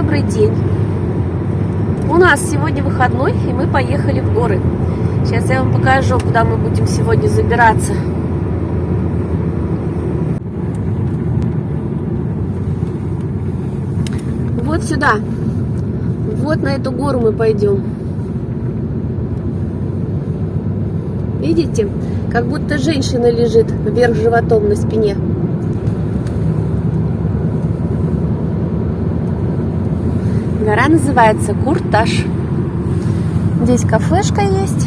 добрый день! У нас сегодня выходной, и мы поехали в горы. Сейчас я вам покажу, куда мы будем сегодня забираться. Вот сюда. Вот на эту гору мы пойдем. Видите? Как будто женщина лежит вверх животом на спине. Гора называется Курташ. Здесь кафешка есть.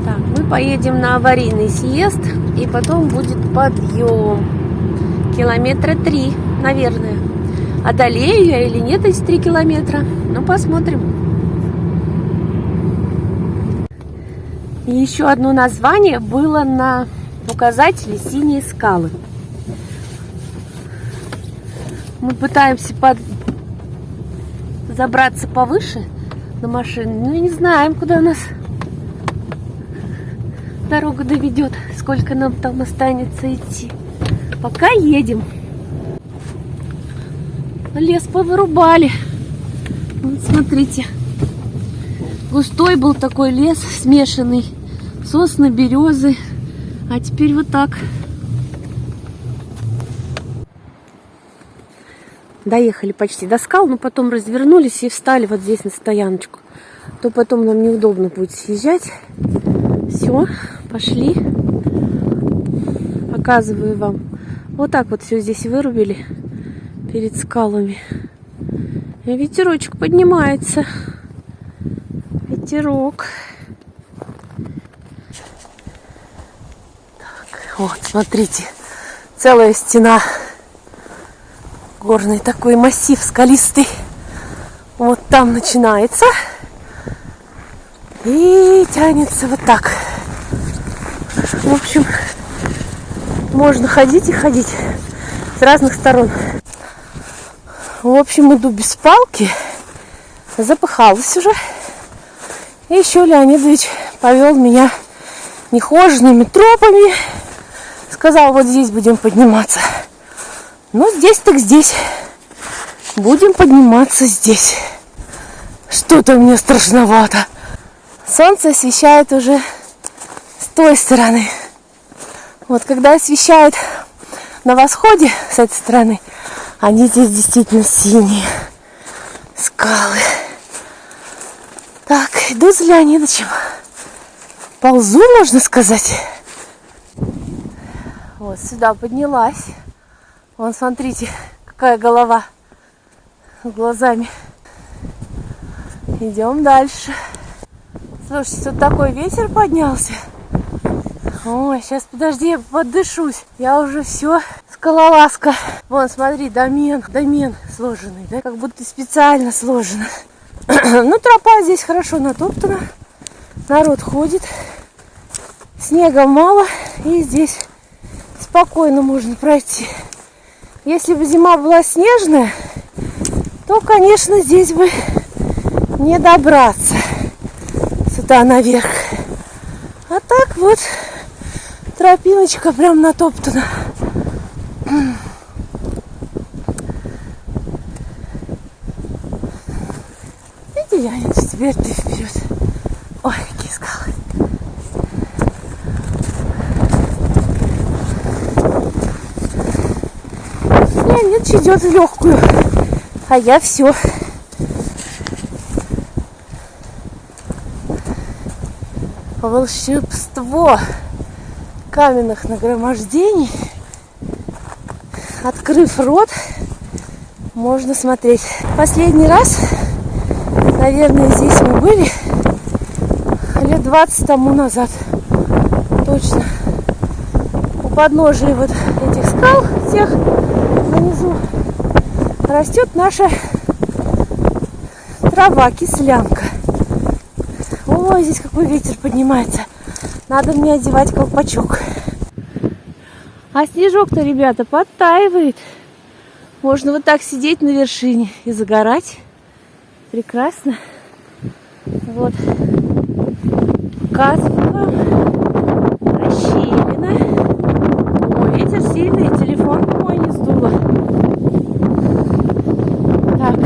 Так, мы поедем на аварийный съезд, и потом будет подъем. Километра 3, наверное. Одолею я или нет эти 3 километра? Ну, посмотрим. И еще одно название было на указателе «Синие скалы». Мы пытаемся забраться повыше на машину, но не знаем, куда нас дорога доведет, сколько нам там останется идти. Пока едем. Лес повырубали. Вот смотрите. Густой был такой лес, смешанный. Сосны, березы. А теперь вот так. Доехали почти до скал, но потом развернулись и встали вот здесь на стояночку. То потом нам неудобно будет съезжать. Все, пошли. Показываю вам. Вот так вот все здесь вырубили перед скалами. И ветерочек поднимается. Ветерок. Так, вот, смотрите. Целая стена. Горный такой массив скалистый. Вот там начинается. И тянется вот так. В общем, можно ходить и ходить с разных сторон. В общем, иду без палки. Запыхалась уже. И еще Леонидович повел меня нехоженными тропами. Сказал, вот здесь будем подниматься. Ну, здесь так здесь. Будем подниматься здесь. Что-то мне страшновато. Солнце освещает уже с той стороны. Вот когда освещает на восходе с этой стороны, они здесь действительно синие скалы. Так, иду за Леонидовичем. Ползу, можно сказать. Вот сюда поднялась. Вон, смотрите, какая голова с глазами. Идем дальше. Слушайте, тут такой ветер поднялся. Ой, сейчас, подожди, я подышусь. Я уже все, скалолазка. Вон, смотри, домен сложенный, да? Как будто специально сложено. Ну, тропа здесь хорошо натоптана. Народ ходит. Снега мало. И здесь спокойно можно пройти. Если бы зима была снежная, то, конечно, здесь бы не добраться сюда наверх. А так вот тропиночка прям натоптана. Иди, Янич, теперь ты вперед. Ой, какие скалы. Янич идет в легкую, а я все. Волшебство каменных нагромождений. Открыв рот, можно смотреть. Последний раз, наверное, здесь мы были лет 20 тому назад. Точно. У подножия вот этих скал, всех внизу, растет наша трава, кислянка. Ой, здесь какой ветер поднимается. Надо мне одевать колпачок. А снежок-то, ребята, подтаивает. Можно вот так сидеть на вершине и загорать. Прекрасно. Вот. Показываю вам. Расщелина. Ой, ветер сильный. Телефон мой не сдуло. Так.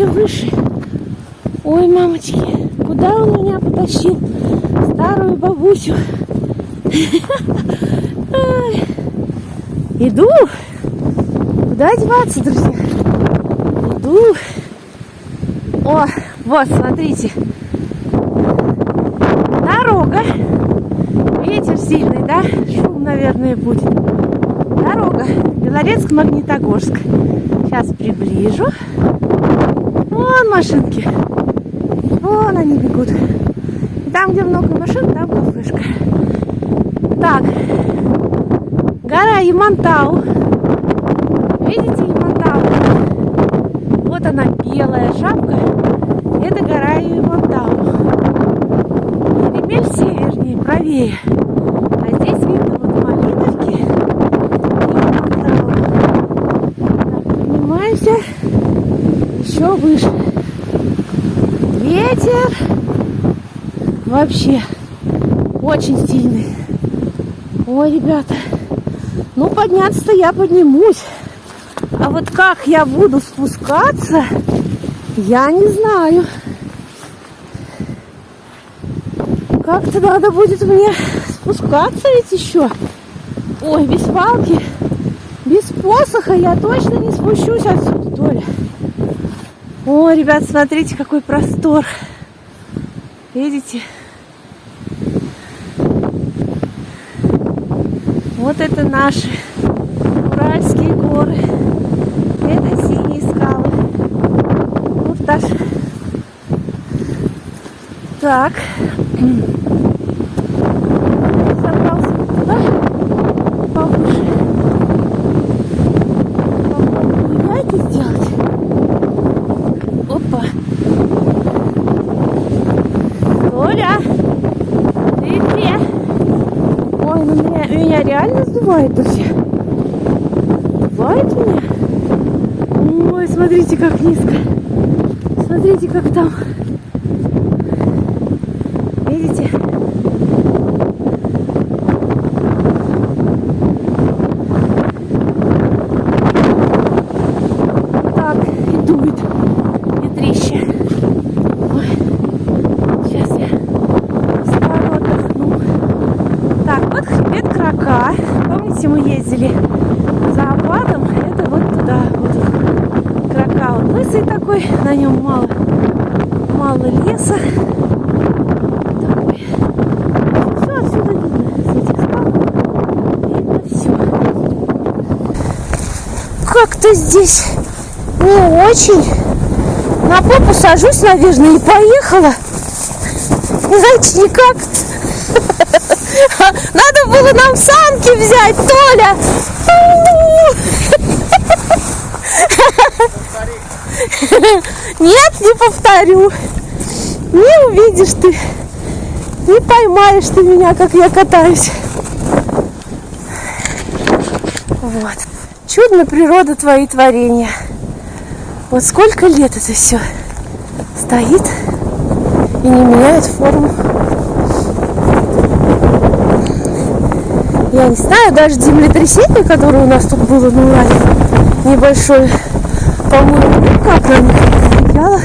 все выше. Ой, мамочки, куда он меня потащил? Старую бабусю. Иду. Куда деваться, друзья? Иду. О, вот, смотрите. Дорога. Ветер сильный, да? Шум, наверное, будет. Дорога. Белорецк-Магнитогорск. Сейчас приближу. Вон машинки. Вон они бегут. И там, где много машин, там кафешка. Так. Гора Ямантау. Видите Ямантау? Вот она, белая шапка. Это гора Ямантау. Еремель севернее, правее. А здесь видно вот Малиновки и Ямантау. Так, поднимаемся еще выше. Ветер вообще очень сильный. Ой, ребята, ну подняться-то я поднимусь. А вот как я буду спускаться, я не знаю. Как-то надо будет мне спускаться ведь еще. Ой, без палки, без посоха я точно не спущусь отсюда, Толя. Ой, ребят, смотрите, какой простор. Видите? Вот это наши Уральские горы. Это синие скалы. Вот так. Так. Забрался туда. Повыше. Попробую я это сделать. Опа. Оля, ты где? Ой, ну меня реально сдувает, друзья. Сдувает меня? Ой, смотрите, как низко. Смотрите, как там. Видите? Так, и дует ветрище. Ой, сейчас я встану, отдохну. Так, вот хребет Крака. Помните, мы ездили за Апатом? Это вот туда. Вот он. Крака, он лысый такой, на нем мало леса. Такой. Все отсюда видно. С этих скал видно все. Как-то здесь не очень. На попу сажусь, наверное, и поехала. Не знаете, никак. Надо было нам санки взять, Толя. Нет, не повторю. Не увидишь ты. Не поймаешь ты меня, как я катаюсь. Вот. Чудно природа, твои творения. Вот сколько лет это все стоит и не меняет форму. Я не знаю, даже землетрясение, которое у нас тут было на Урале, небольшое, по-моему, никак на них не влияло,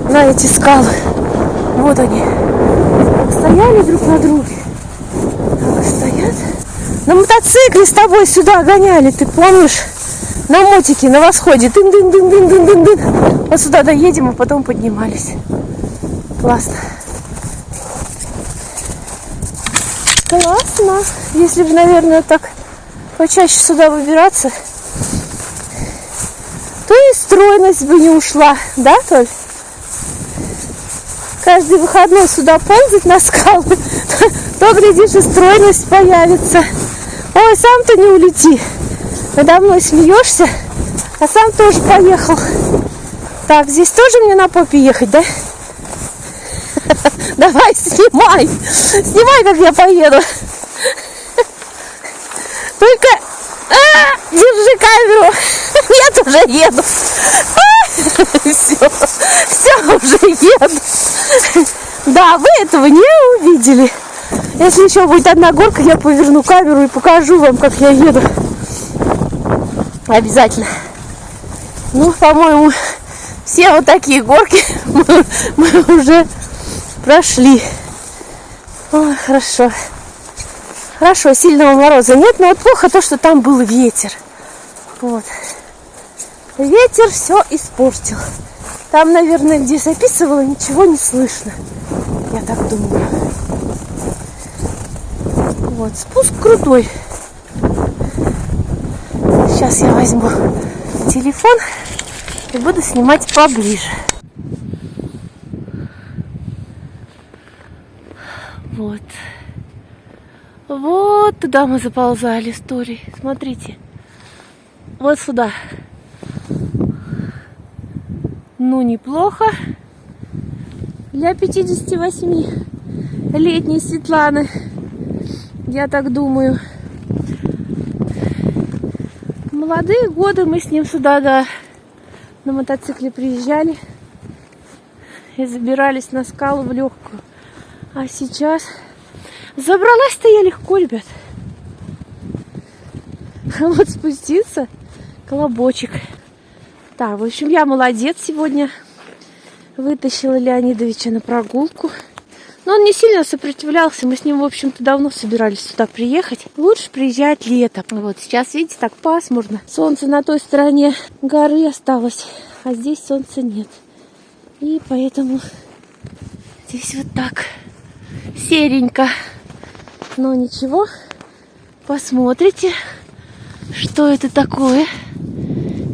на эти скалы. Вот они. Стояли друг на друге. Так, стоят. На мотоцикле с тобой сюда гоняли, ты помнишь? На мотике, на восходе. Дын-дын-дын-дын-дын-дын-дын. Вот сюда доедем, а потом поднимались. Классно. Классно. Если бы, наверное, так почаще сюда выбираться, то и стройность бы не ушла. Да, Толь? Каждый выходной сюда ползать на скалы, то, глядишь, и стройность появится. Ой, сам-то не улети. Надо мной смеешься, а сам тоже поехал. Так, здесь тоже мне на попе ехать, да? Давай, снимай. Снимай, как я поеду. Только держи камеру. Я тоже еду. Все, уже еду. Да, вы этого не увидели. Если еще будет одна горка, я поверну камеру и покажу вам, как я еду. Обязательно. Ну, по-моему, Все вот такие горки мы уже прошли. Ой, хорошо. Хорошо, сильного мороза нет, но вот плохо то, что там был ветер. Вот. Ветер все испортил. Там, наверное, где записывала, ничего не слышно. Я так думаю. Вот, спуск крутой. Сейчас я возьму телефон и буду снимать поближе. Вот. Вот туда мы заползали с Торей. Смотрите. Вот сюда. Ну, неплохо. Для 58-летней Светланы. Я так думаю. Молодые годы мы с ним сюда, да, на мотоцикле приезжали и забирались на скалу в легкую. А сейчас забралась-то я легко, ребят. А вот спуститься колобочек. Так, в общем, я молодец сегодня. Вытащила Леонидовича на прогулку. Но он не сильно сопротивлялся. Мы с ним, в общем-то, давно собирались сюда приехать. Лучше приезжать летом. Вот сейчас, видите, так пасмурно. Солнце на той стороне горы осталось, а здесь солнца нет. И поэтому здесь вот так серенько. Но ничего, посмотрите, что это такое.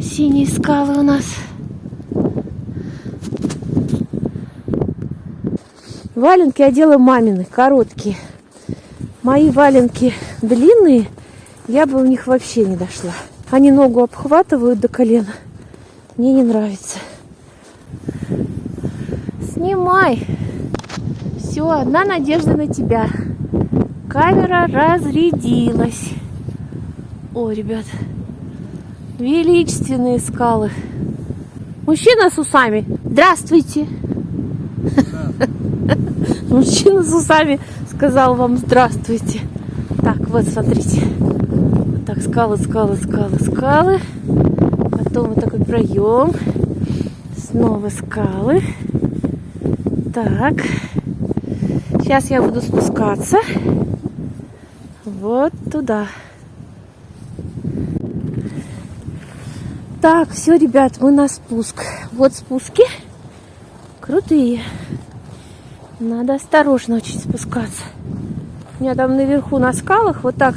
Синие скалы у нас. Валенки я делаю мамины, короткие. Мои валенки длинные, я бы в них вообще не дошла. Они ногу обхватывают до колена. Мне не нравится. Снимай. Все, одна надежда на тебя. Камера разрядилась. Ой, ребят. Величественные скалы. Мужчина с усами. Здравствуйте. Мужчина с усами сказал вам здравствуйте. Так, вот смотрите. Вот так, скалы, скалы, скалы, скалы. Потом вот такой проем. Снова скалы. Так. Сейчас я буду спускаться. Вот туда. Так, все, ребят, мы на спуск. Вот спуски. Крутые. Надо осторожно очень спускаться. У меня там наверху на скалах, вот так,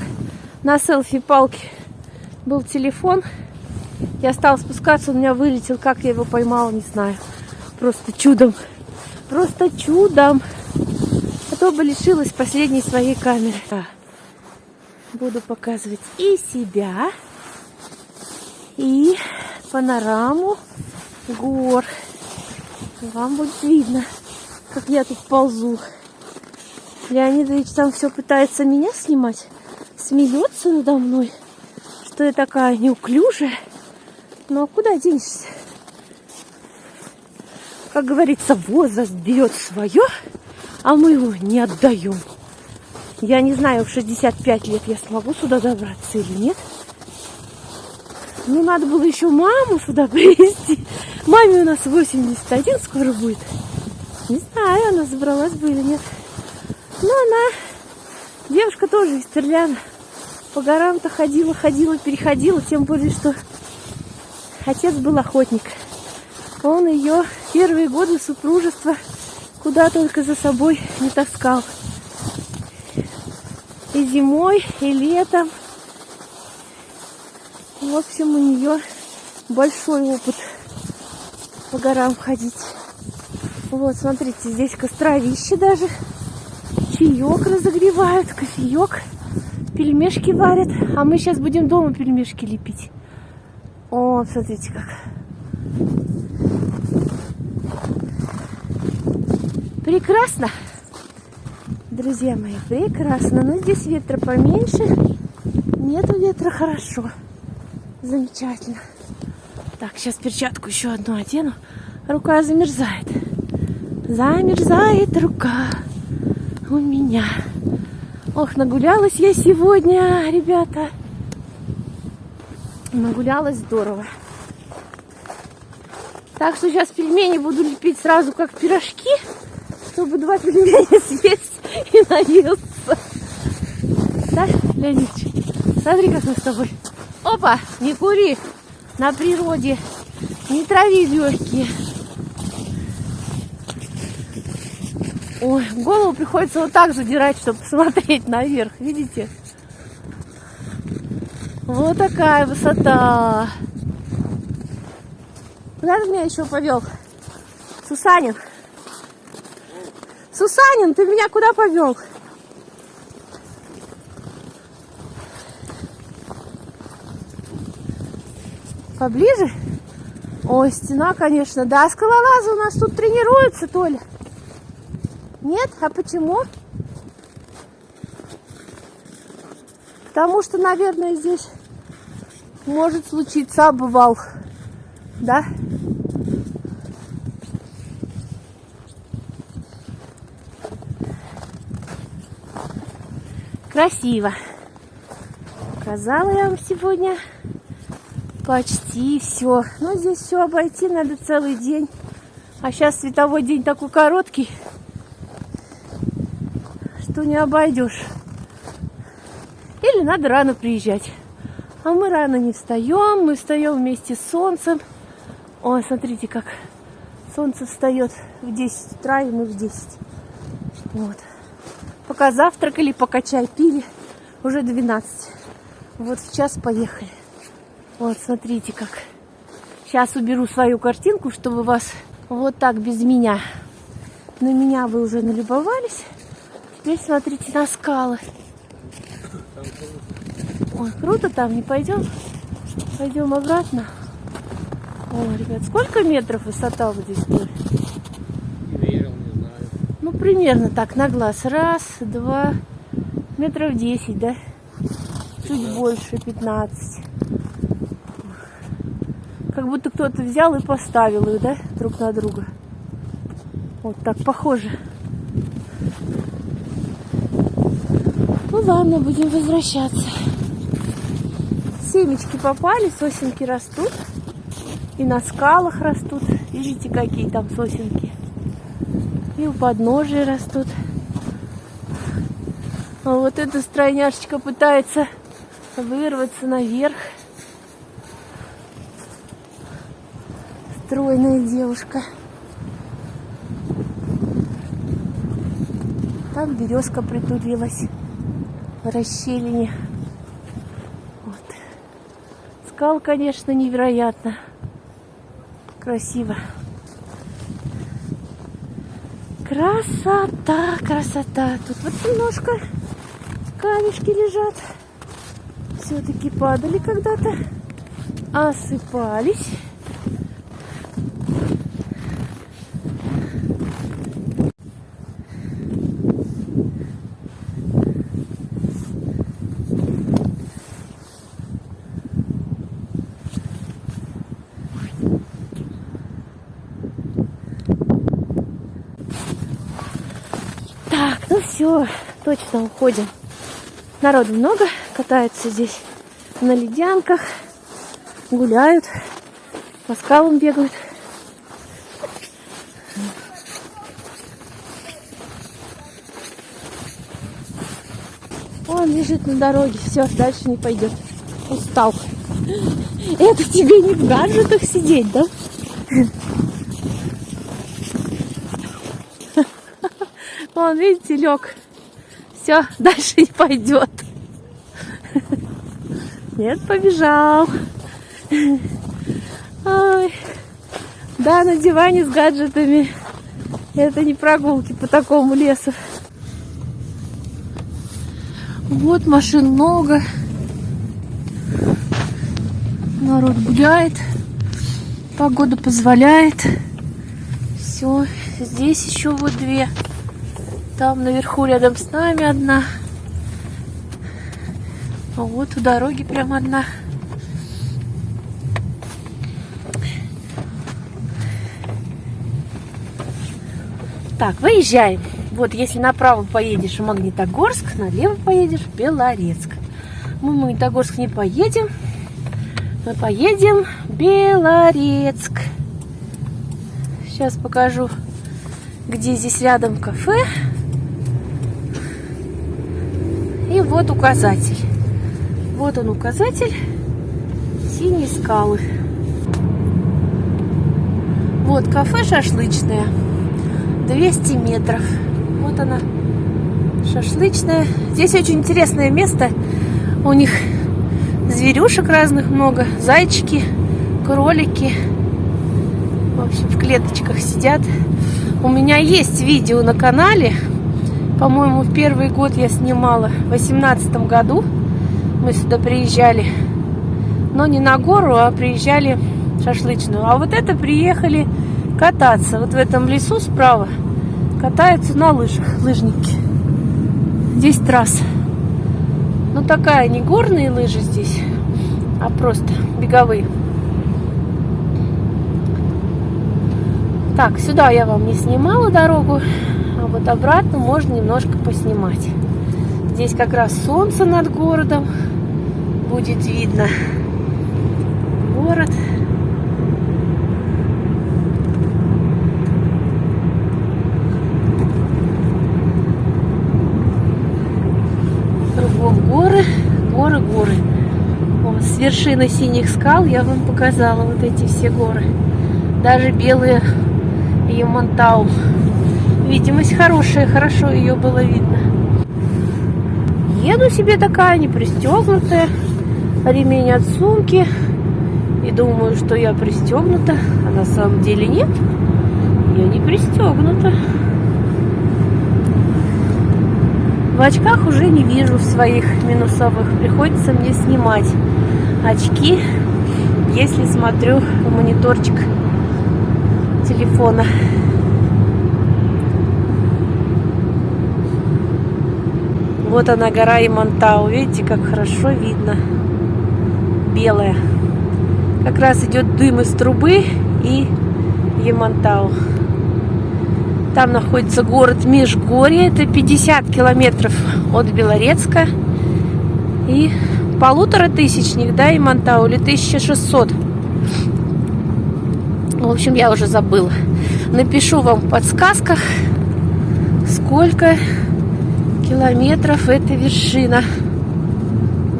на селфи-палке был телефон. Я стала спускаться, он у меня вылетел. Как я его поймала, не знаю. Просто чудом. Просто чудом. А то бы лишилась последней своей камеры. Буду показывать и себя, и панораму гор. Вам будет видно, как я тут ползу. Леонидович там все пытается меня снимать. Смеется надо мной, что я такая неуклюжая. Ну а куда денешься? Как говорится, возраст берет свое, а мы его не отдаем. Я не знаю, в 65 лет я смогу сюда добраться или нет. Ну, надо было еще маму сюда привезти. Маме у нас 81 скоро будет. Не знаю, она забралась бы или нет. Но она, девушка тоже из Терляна. По горам-то ходила, переходила. Тем более, что отец был охотник. Он ее первые годы супружества куда только за собой не таскал. И зимой, и летом. В общем, у нее большой опыт по горам ходить. Вот, смотрите, здесь костровище даже. Чаек разогревают, кофеек. Пельмешки варят. А мы сейчас будем дома пельмешки лепить. О, смотрите как. Прекрасно. Друзья мои, прекрасно. Но здесь ветра поменьше. Нету ветра, хорошо. Замечательно. Так, сейчас перчатку еще одну одену. Рука замерзает. Замерзает рука у меня. Ох, нагулялась я сегодня, ребята. Нагулялась здорово. Так что сейчас пельмени буду лепить сразу как пирожки, чтобы 2 пельмени съесть и наесться. Да, Леонидович? Смотри, как мы с тобой. Опа, не кури на природе, не трави легкие. Ой, голову приходится вот так задирать, чтобы посмотреть наверх, видите? Вот такая высота. Куда ты меня еще повел? Сусанин. Сусанин, ты меня куда повел? Поближе? Ой, стена, конечно. Да, скалолазы у нас тут тренируются, Толя. Нет? А почему? Потому что, наверное, здесь может случиться обвал. Да? Красиво. Показала я вам сегодня почти все. Но здесь все обойти надо целый день. А сейчас световой день такой короткий, что не обойдешь. Или надо рано приезжать. А мы рано не встаем. Мы встаем вместе с солнцем. Ой, смотрите, как солнце встает в 10 утра, и мы в 10. Вот. Пока завтракали, пока чай пили, уже 12. Вот сейчас поехали. Вот, смотрите, как. Сейчас уберу свою картинку, чтобы вас вот так без меня. На меня вы уже налюбовались. Теперь смотрите на скалы. Ой, круто там, не пойдем? Пойдем обратно. Ой, ребят, сколько метров высота вот здесь будет? Не верил, не знаю. Ну, примерно так, на глаз. 1, 2, метров 10, да? 15. Чуть больше, 15. Как будто кто-то взял и поставил их, да, друг на друга. Вот так похоже. Ну ладно, будем возвращаться. Семечки попали, сосенки растут. И на скалах растут. Видите, какие там сосенки. И у подножия растут. А вот эта стройняшечка пытается вырваться наверх. Стройная девушка. Там березка притулилась в расщелине. Вот. Скал, конечно, невероятно красиво. Красота, красота. Тут вот немножко камешки лежат. Все-таки падали когда-то. Осыпались. Ну все, точно уходим. Народу много, катаются здесь на ледянках, гуляют, по скалам бегают. Он лежит на дороге, все, дальше не пойдет. Устал. Это тебе не в гаджетах сидеть, да? Вон, видите, лег. Все, дальше не пойдет. Нет, побежал. Ой. Да, на диване с гаджетами. Это не прогулки по такому лесу. Вот машин много. Народ гуляет. Погода позволяет. Все, здесь еще вот 2. Там наверху рядом с нами одна. А вот у дороги прям одна. Так, выезжаем. Вот если направо поедешь в Магнитогорск, налево поедешь в Белорецк. Мы в Магнитогорск не поедем. Мы поедем в Белорецк. Сейчас покажу, где здесь рядом кафе. И вот указатель. Вот он указатель. Синие скалы. Вот кафе шашлычное. 200 метров. Вот она, шашлычная. Здесь очень интересное место. У них зверюшек разных много. Зайчики, кролики. В общем, в клеточках сидят. У меня есть видео на канале. По-моему, в первый год я снимала. В 2018 году мы сюда приезжали. Но не на гору, а приезжали в шашлычную. А вот это приехали кататься. Вот в этом лесу справа катаются на лыжах лыжники. Здесь трасса. Ну такая, не горные лыжи здесь, а просто беговые. Так, сюда я вам не снимала дорогу, а вот обратно можно немножко поснимать. Здесь как раз солнце над городом. Будет видно город. Кругом горы, горы, горы. Вот, с вершины синих скал я вам показала вот эти все горы. Даже белые Ямантау. Видимость хорошая, хорошо ее было видно. Еду себе такая, не пристегнутая. Ремень от сумки. И думаю, что я пристегнута. А на самом деле нет. Я не пристегнута. В очках уже не вижу своих минусовых. Приходится мне снимать очки, если смотрю в мониторчик телефона. Вот она, гора Ямантау. Видите, как хорошо видно. Белая. Как раз идет дым из трубы и Ямантау. Там находится город Межгорье. Это 50 километров от Белорецка. И 1500, да, Ямантау, или 1600. В общем, я уже забыла. Напишу вам в подсказках, сколько километров эта вершина.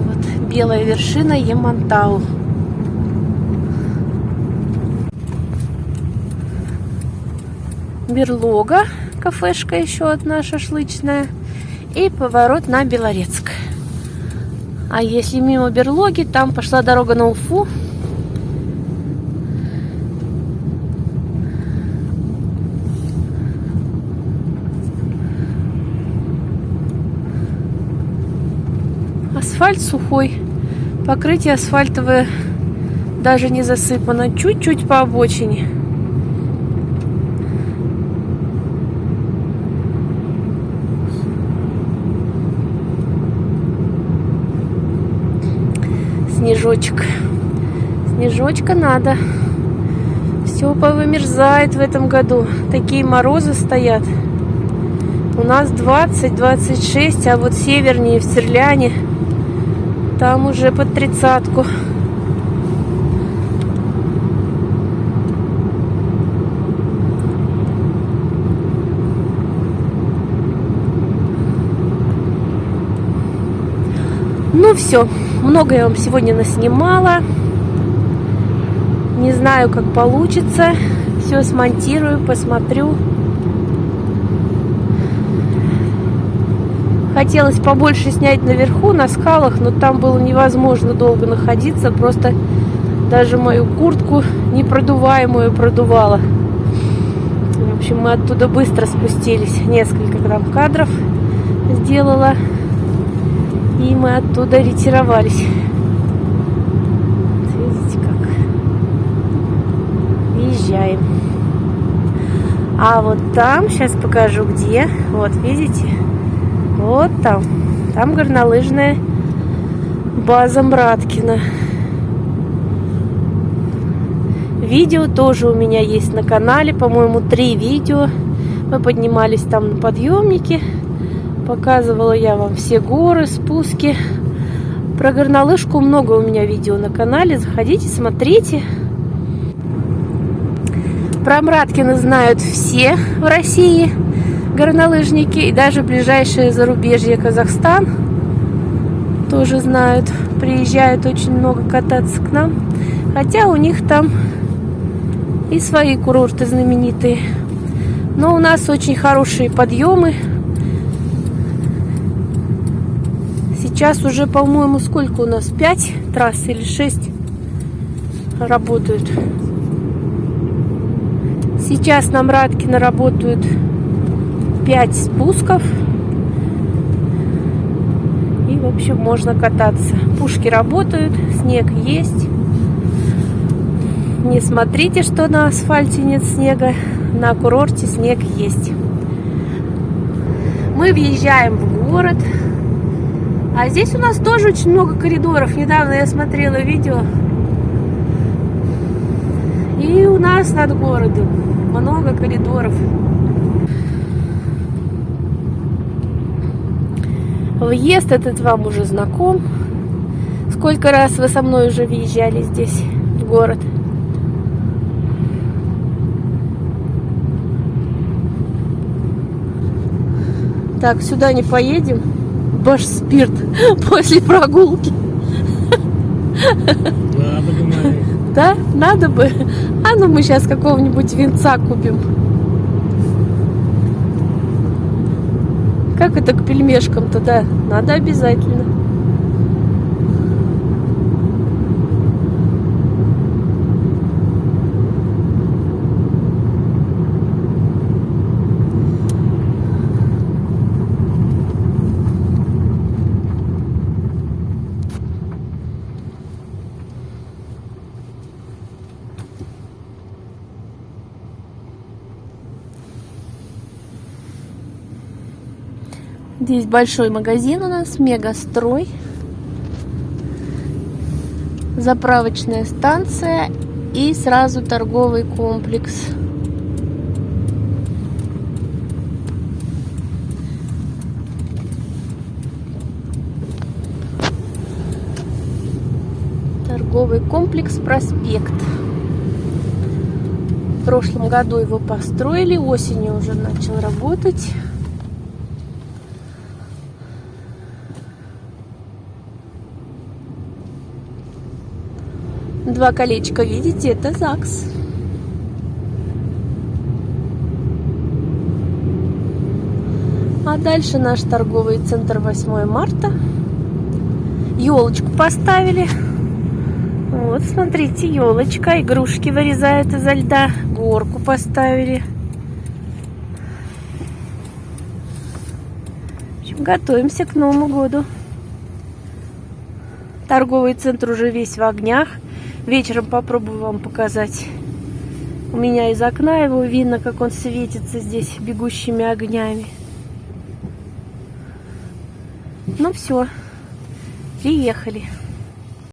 Вот белая вершина Ямантау. Берлога, кафешка еще одна шашлычная. И поворот на Белорецк. А если мимо Берлоги, там пошла дорога на Уфу. Асфальт сухой. Покрытие асфальтовое даже не засыпано. Чуть-чуть по обочине. Снежочек. Снежочка надо. Все повымерзает в этом году. Такие морозы стоят. У нас 20-26, а вот севернее, в Цирляне, там уже под 30-ку. Ну все, много я вам сегодня наснимала. Не знаю, как получится. Все смонтирую, посмотрю. Хотелось побольше снять наверху, на скалах, но там было невозможно долго находиться. Просто даже мою куртку непродуваемую продувало. В общем, мы оттуда быстро спустились. Несколько там кадров сделала. И мы оттуда ретировались. Видите, как въезжаем. А вот там, сейчас покажу где. Вот, видите? Вот там. Там горнолыжная база Мраткина. Видео тоже у меня есть на канале. По-моему, 3 видео. Мы поднимались там на подъемнике. Показывала я вам все горы, спуски. Про горнолыжку много у меня видео на канале. Заходите, смотрите. Про Мраткино знают все в России горнолыжники, и даже ближайшее зарубежье Казахстан тоже знают. Приезжают очень много кататься к нам, хотя у них там и свои курорты знаменитые. Но у нас очень хорошие подъемы. Сейчас уже, по-моему, сколько у нас? 5 трасс или 6 работают. Сейчас на Мраткино работают 5 спусков. И, в общем, можно кататься. Пушки работают, снег есть. Не смотрите, что на асфальте нет снега. На курорте снег есть. Мы въезжаем в город. А здесь у нас тоже очень много коридоров. Недавно я смотрела видео. И у нас над городом много коридоров. Въезд этот вам уже знаком. Сколько раз вы со мной уже въезжали здесь, в город? Так, сюда не поедем. Башспирт после прогулки. Надо бы, наверное. Да, надо бы. А ну мы сейчас какого-нибудь винца купим. Как это к пельмешкам-то, да? Надо обязательно. Здесь большой магазин у нас, Мегастрой. Заправочная станция и сразу торговый комплекс. Торговый комплекс «Проспект». В прошлом году его построили, осенью уже начал работать. Два колечка, видите, это ЗАГС. А дальше наш торговый центр 8 марта. Елочку поставили. Вот, смотрите, елочка. Игрушки вырезают изо льда. Горку поставили. В общем, готовимся к Новому году. Торговый центр уже весь в огнях. Вечером попробую вам показать. У меня из окна его видно, как он светится здесь бегущими огнями. Ну все, приехали.